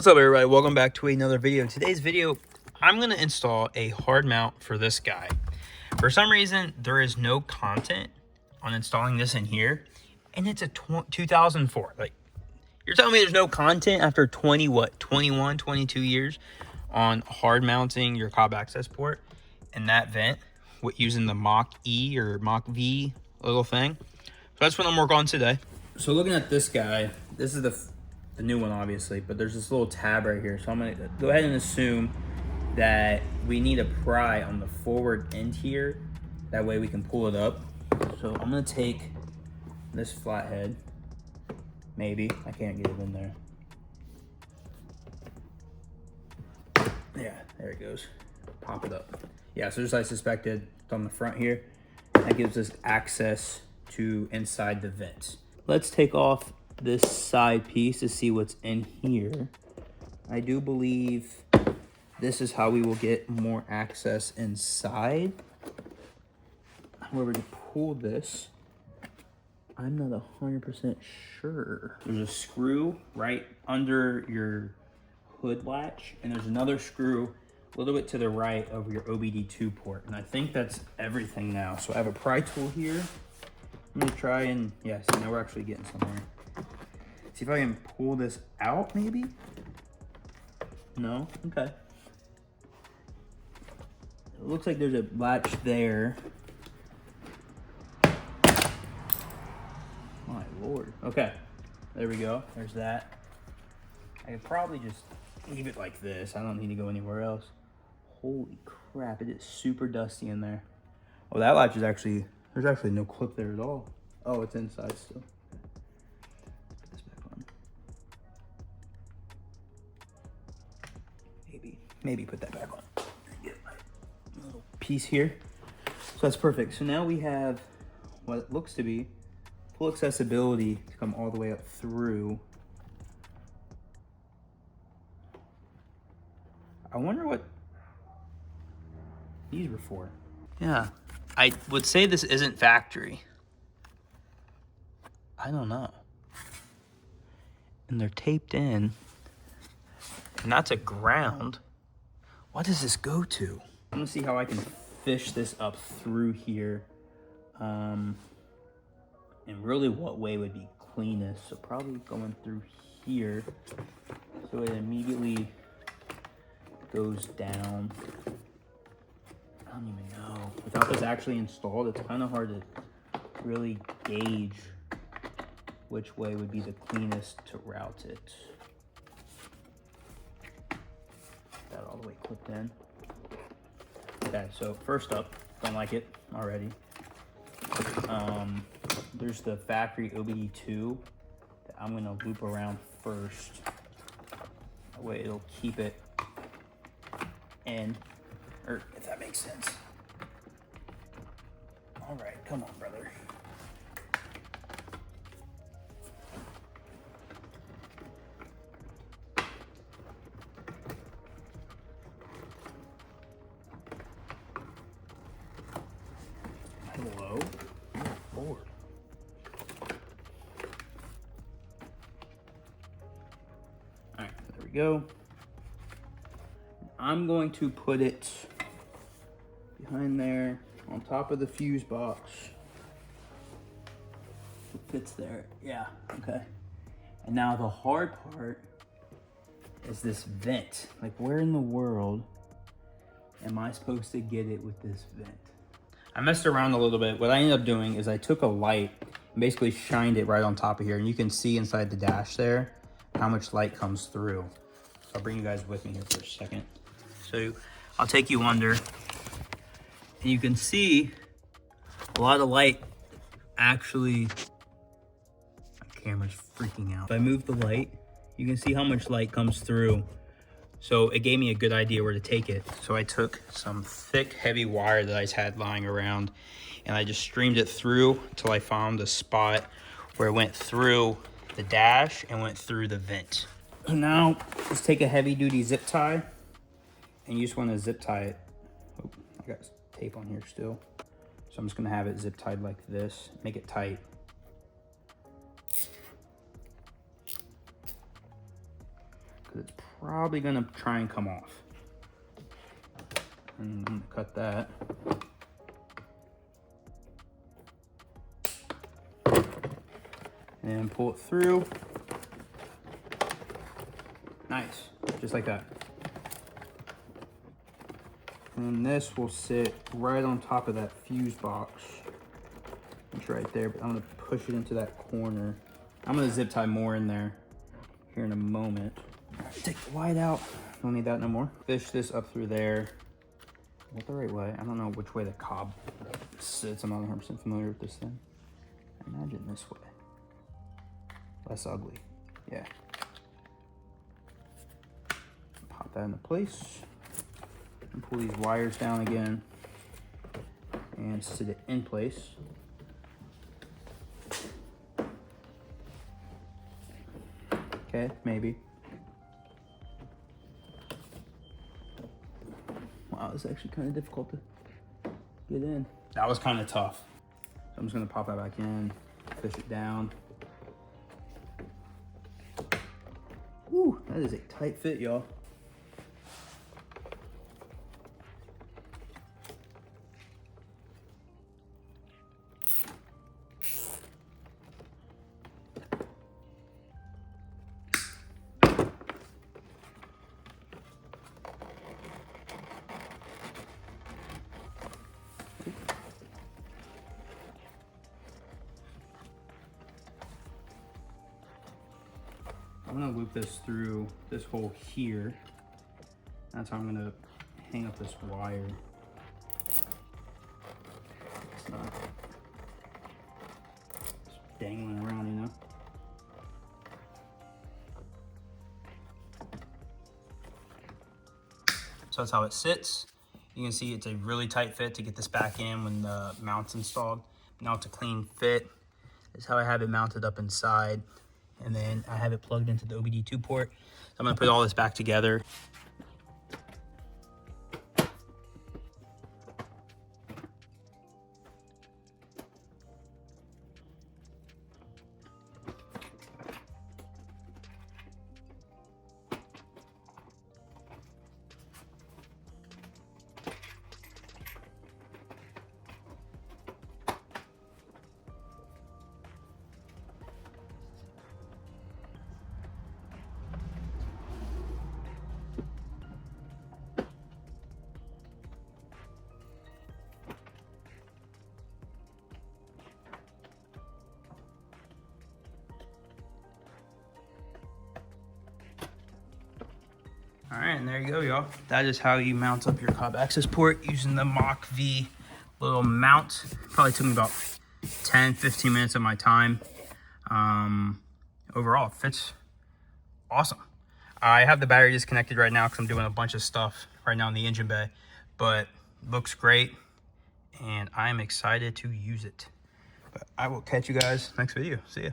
What's up, everybody? Welcome back to another video. Today's video, I'm going to install a hard mount for this guy. For some reason, there is no content on installing this in here, and it's a 2004. Like, you're telling me there's no content after 21, 22 years on hard mounting your Cobb Accessport and that vent with using the Mach E or Mach V little thing. So that's what I'm working on today. So looking at this guy, this is the new one, obviously, but there's this little tab right here. So I'm gonna go ahead and assume that we need a pry on the forward end here. That way we can pull it up. So I'm gonna take this flathead. Maybe, I can't get it in there. Yeah, there it goes. Pop it up. Yeah, so just like I suspected, it's on the front here. That gives us access to inside the vent. Let's take off this side piece to see what's in here. I do believe this is how we will get more access inside. However, to pull this, I'm not 100% sure. There's a screw right under your hood latch, and there's another screw a little bit to the right of your OBD2 port. And I think that's everything now. So I have a pry tool here. I'm gonna try and, yeah, see, now we're actually getting somewhere. See if I can pull this out, maybe? No? Okay. It looks like there's a latch there. My Lord. Okay, there we go. There's that. I could probably just leave it like this. I don't need to go anywhere else. Holy crap, it is super dusty in there. Oh, that latch is actually, there's actually no clip there at all. Oh, it's inside still. Put this back on. Maybe put that back on. Get my little piece here. So that's perfect. So now we have what looks to be full accessibility to come all the way up through. I wonder what these were for. Yeah, I would say this isn't factory. I don't know. And they're taped in, and that's a ground. What does this go to? I'm gonna see how I can fish this up through here. And really what way would be cleanest. So probably going through here. So it immediately goes down. I don't even know. Without this actually installed, it's kind of hard to really gauge which way would be the cleanest to route it. That all the way clipped in. Okay, so first up, don't like it already. There's the factory OBD2 that I'm gonna loop around first. That way it'll keep it in, or if that makes sense. All right, come on, brother. Hello? Forward. All right, there we go. I'm going to put it behind there on top of the fuse box. It fits there. Yeah, okay. And now the hard part is this vent. Like, where in the world am I supposed to get it with this vent? I messed around a little bit. What I ended up doing is I took a light and basically shined it right on top of here, and you can see inside the dash there how much light comes through. So I'll bring you guys with me here for a second. So I'll take you under, and you can see a lot of light actually, my camera's freaking out. If I move the light, you can see how much light comes through. So it gave me a good idea where to take it. So I took some thick, heavy wire that I had lying around, and I just streamed it through till I found a spot where it went through the dash and went through the vent. Now, let's take a heavy-duty zip tie, and you just want to zip tie it. Oh, I got tape on here still. So I'm just going to have it zip tied like this, make it tight. Because it's probably gonna try and come off. And I'm gonna cut that. And pull it through. Nice, just like that. And this will sit right on top of that fuse box. It's right there, but I'm gonna push it into that corner. I'm gonna zip tie more in there here in a moment. All right, take the white out. Don't need that no more. Fish this up through there. Is that the right way? I don't know which way the Cobb sits. I'm not 100% familiar with this thing. I imagine this way. Less ugly. Yeah. Pop that into place. And pull these wires down again. And sit it in place. Okay, maybe. Wow, it's actually kind of difficult to get in. That was kind of tough. So I'm just gonna pop that back in, fish it down. Ooh, that is a tight fit, y'all. I'm gonna loop this through this hole here. That's how I'm gonna hang up this wire. It's not just dangling around, you know? So that's how it sits. You can see it's a really tight fit to get this back in when the mount's installed. Now it's a clean fit. This is how I have it mounted up inside. And then I have it plugged into the OBD2 port. So I'm gonna put all this back together. All right, and there you go, y'all. That is how you mount up your Cobb Accessport using the Mach V little mount. Probably took me about 10, 15 minutes of my time. Overall, it fits awesome. I have the battery disconnected right now because I'm doing a bunch of stuff right now in the engine bay, but looks great, and I'm excited to use it. But I will catch you guys next video. See ya.